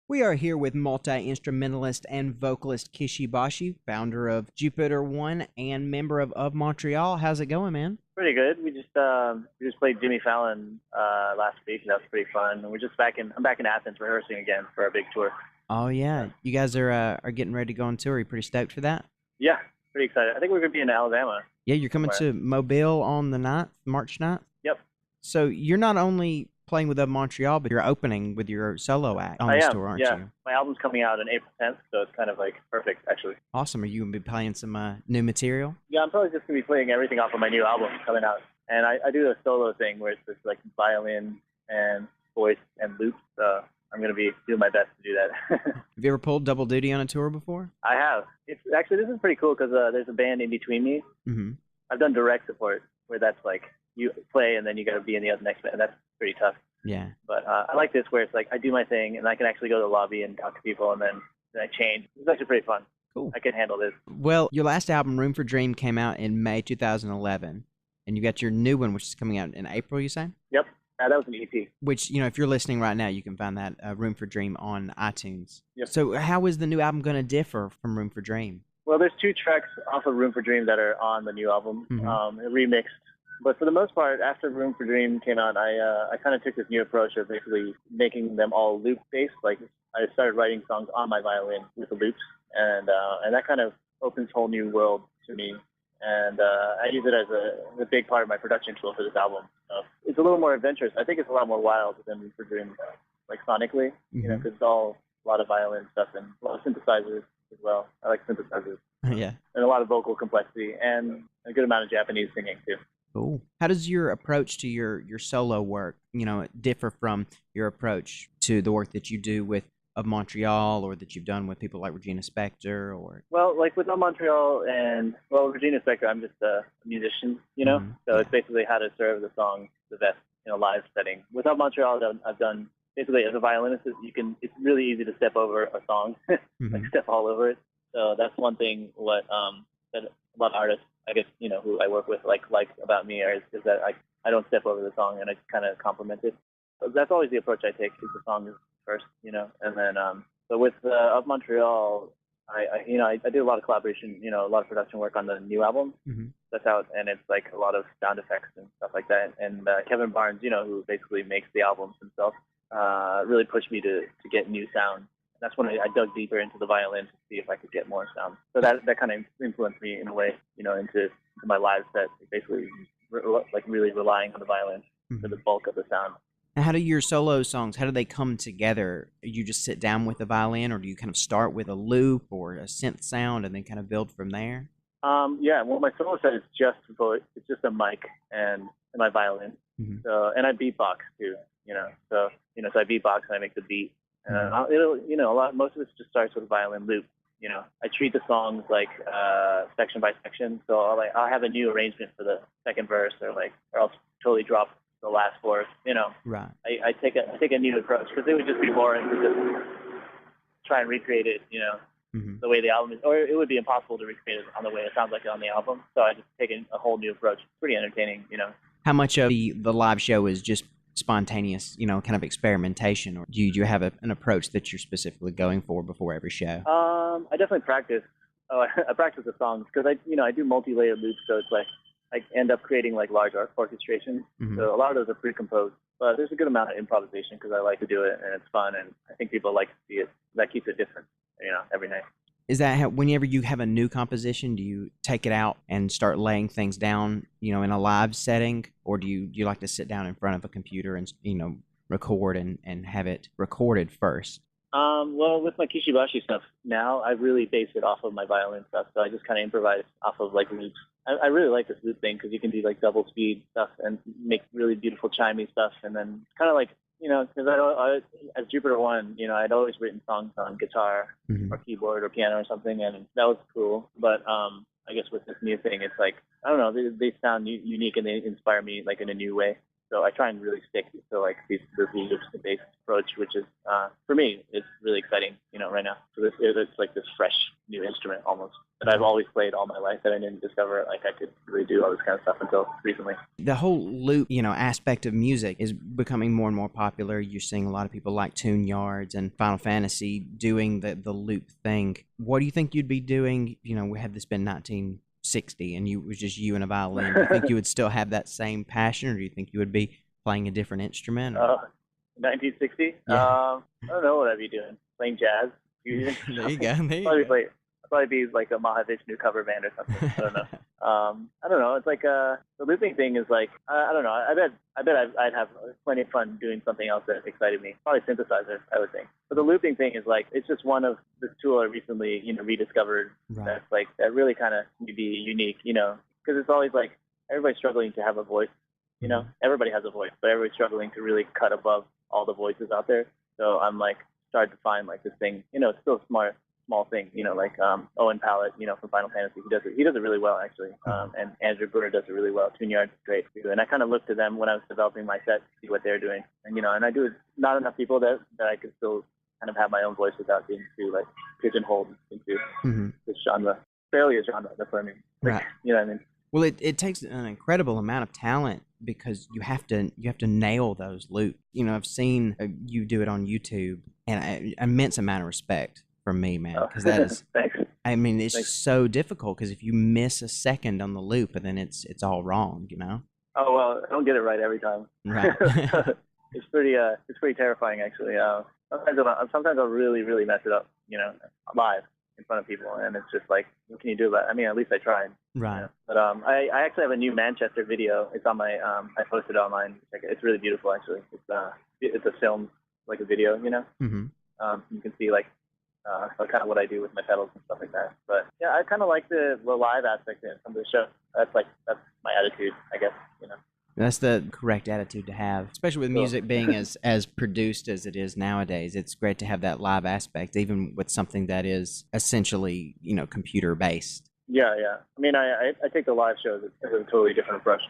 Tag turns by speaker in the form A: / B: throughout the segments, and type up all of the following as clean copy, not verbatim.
A: We are here with multi-instrumentalist and vocalist Kishi Bashi, founder of Jupiter One and member of Montreal. How's it going, man?
B: Pretty good. We just played Jimmy Fallon last week. That was pretty fun. And I'm back in Athens rehearsing again for our big tour.
A: Oh yeah, you guys are getting ready to go on tour. Are you pretty stoked for that?
B: Yeah, pretty excited. I think we're gonna be in Alabama
A: Yeah, you're coming
B: somewhere.
A: to Mobile on the 9th, March 9th.
B: Yep,
A: So you're not only playing with Montreal, but you're opening with your solo act on
B: I
A: this
B: am.
A: tour, aren't
B: Yeah,
A: you?
B: my album's coming out on April 10th, so it's kind of like perfect actually.
A: Awesome. Are you gonna be playing some new material?
B: Yeah, I'm probably just gonna be playing everything off of my new album coming out, and I do a solo thing where it's just like violin and voice and loops. So I'm gonna be doing my best to do that.
A: Have you ever pulled double duty on a tour before?
B: I have. It's actually this is pretty cool because there's a band in between me.
A: Mm-hmm.
B: I've done direct support where that's like you play and then you got to be in the other next band. That's pretty tough.
A: Yeah.
B: But I like this where it's like I do my thing and I can actually go to the lobby and talk to people and then I change. It's actually pretty fun.
A: Cool.
B: I can handle this.
A: Well, your last album, Room for Dream, came out in May 2011, and you got your new one, which is coming out in April, you say?
B: Yep. That was an EP.
A: Which, if you're listening right now, you can find that Room for Dream on iTunes.
B: Yep.
A: So how is the new album going to differ from Room for Dream?
B: Well, there's 2 tracks off of Room for Dream that are on the new album,
A: Mhm.
B: remixed. But for the most part, after Room for Dream came out, I kind of took this new approach of basically making them all loop-based. Like I started writing songs on my violin with the loops, and that kind of opens a whole new world to me. And I use it as a big part of my production tool for this album. It's a little more adventurous. I think it's a lot more wild than Room for Dream, like sonically,
A: Mhm.
B: because it's all a lot of violin stuff and a lot of synthesizers as well. I like synthesizers.
A: Yeah.
B: And a lot of vocal complexity and a good amount of Japanese singing too.
A: Cool. How does your approach to your solo work, differ from your approach to the work that you do with of Montreal, or that you've done with people like Regina Spektor, or?
B: Well, like with Montreal and Regina Spektor, I'm just a musician,
A: Mhm.
B: So
A: Yeah.
B: it's basically how to serve the song the best in a live setting. With Montreal, I've done basically as a violinist, it's really easy to step over a song, like
A: Mhm.
B: step all over it. So that's one thing that a lot of artists, I guess, who I work with like about me is that I don't step over the song and I kind of compliment it. So that's always the approach I take. Is the song is first, and then so with of Montreal, I do a lot of collaboration, a lot of production work on the new album
A: Mhm.
B: that's out, and it's like a lot of sound effects and stuff like that. And Kevin Barnes, who basically makes the albums himself, really pushed me to get new sound. That's when I dug deeper into the violin to see if I could get more sound. So that kind of influenced me in a way, into my live set, basically like really relying on the violin for the
A: Mhm.
B: bulk of the sound.
A: Now, how do your solo songs, how do they come together? You just sit down with the violin, or do you kind of start with a loop or a synth sound and then kind of build from there?
B: Yeah, well, my solo set is just it's just a mic and my violin.
A: Mhm.
B: So and I beatbox too, so I beatbox and I make the beat. And
A: Mhm.
B: most of it just starts with a violin loop. I treat the songs like section by section. So I'll have a new arrangement for the second verse, or I'll totally drop the last fourth.
A: Right.
B: I take a new approach because it would just be boring to just try and recreate it,
A: Mhm.
B: the way the album is, or it would be impossible to recreate it on the way it sounds like it on the album. So I just take a whole new approach. It's pretty entertaining.
A: How much of the live show is just spontaneous, kind of experimentation, or do you have an approach that you're specifically going for before every show?
B: I definitely practice. Oh, I practice the songs because I do multi-layered loops, so it's like I end up creating like large orchestrations.
A: Mhm.
B: So a lot of those are pre-composed, but there's a good amount of improvisation because I like to do it and it's fun, and I think people like to see it. That keeps it different, every night.
A: Is that how, whenever you have a new composition, do you take it out and start laying things down, in a live setting, or do you like to sit down in front of a computer and record and have it recorded first?
B: Well, with my Kishi Bashi stuff now, I really base it off of my violin stuff. So I just kind of improvise off of like loops. I really like this loop thing because you can do like double speed stuff and make really beautiful chimey stuff. And then kind of like, because as Jupiter One, I'd always written songs on guitar
A: Mhm.
B: or keyboard or piano or something, and that was cool. But I guess with this new thing, it's like, I don't know, they sound unique and they inspire me like in a new way. So I try and really stick to like this loops-based approach, which is for me it's really exciting, right now. So it's like this fresh new instrument almost that I've always played all my life that I didn't discover like I could really do all this kind of stuff until recently.
A: The whole loop, aspect of music is becoming more and more popular. You're seeing a lot of people like Tune Yards and Final Fantasy doing the loop thing. What do you think you'd be doing, had this been 1960 and it was just you and a violin? Do you think you would still have that same passion, or do you think you would be playing a different instrument?
B: 1960?
A: Yeah.
B: I don't know what I'd be doing. Playing jazz.
A: There you go.
B: Probably be like a Mahavishnu cover band or something. I don't know. I don't know. It's like the looping thing is like I don't know. I bet I'd have plenty of fun doing something else that excited me. Probably synthesizer, I would think. But the looping thing is like it's just one of this tool I recently rediscovered.
A: Right.
B: That really kind of can be unique. Because it's always like everybody's struggling to have a voice. Everybody has a voice, but everybody's struggling to really cut above all the voices out there. So I'm like starting to find like this thing. It's still small thing, like Owen Pallett, from Final Fantasy. He does it really well actually. And Andrew Brewer does it really well. Tune Yard's great too. And I kind of looked to them when I was developing my set to see what they're doing. And and I do not enough people that I could still kind of have my own voice without being too like pigeonholed into this genre. Barely a genre, that's what I mean. Like,
A: Right.
B: You know what I mean?
A: Well, it takes an incredible amount of talent because you have to nail those loops. I've seen you do it on YouTube, and an immense amount of respect from me, man, because that is.
B: Thanks.
A: I mean, it's
B: Thanks.
A: so difficult because if you miss a second on the loop, and then it's all wrong,
B: Oh well, I don't get it right every time.
A: Right.
B: It's pretty terrifying actually. Sometimes I'll really mess it up, live in front of people, and it's just like, what can you do about it? I mean, at least I tried.
A: Right.
B: But I actually have a new Manchester video. It's on my I posted it online. It's really beautiful actually. It's a film, like a video,
A: Mm-hmm.
B: You can see like kind of what I do with my pedals and stuff like that. But yeah, I kind of like the live aspect of the show. That's my attitude, I guess.
A: That's the correct attitude to have, especially with music being as produced as it is nowadays. It's great to have that live aspect, even with something that is essentially, computer based.
B: Yeah. I mean, I take the live shows as a totally different approach.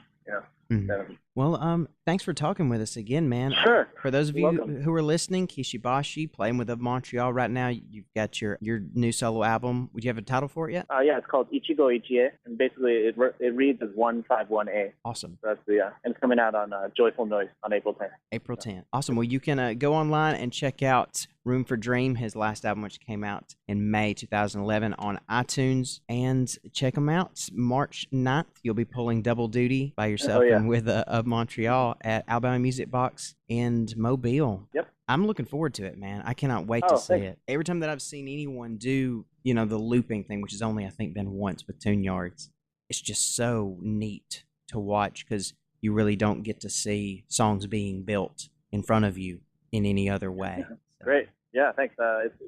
A: Mm-hmm. Well, thanks for talking with us again, man.
B: Sure.
A: For those of
B: You're
A: you
B: welcome.
A: who are listening, Kishi Bashi, playing with Montreal right now. You've got your new solo album. Would you have a title for it yet?
B: Yeah, it's called Ichigo Ichie, and basically it reads as 151A.
A: Awesome.
B: So that's and it's coming out on Joyful Noise on April 10th.
A: April 10th. Awesome. Well, you can go online and check out Room for Dream, his last album, which came out in May 2011 on iTunes, and check him out. March 9th, you'll be pulling double duty by yourself and with of Montreal at Alabama Music Box in Mobile.
B: Yep.
A: I'm looking forward to it, man. I cannot wait to see
B: thanks.
A: it. Every time that I've seen anyone do, the looping thing, which has only, I think, been once with Tune Yards, it's just so neat to watch because you really don't get to see songs being built in front of you in any other way. So.
B: Great. Yeah, thanks.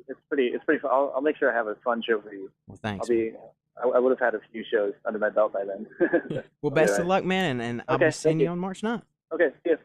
B: It's pretty fun. I'll make sure I have a fun show for you.
A: Well, thanks.
B: I would have had a few shows under my belt by then.
A: Well, best of luck, man, and I'll be seeing you on March 9th.
B: Okay, see you.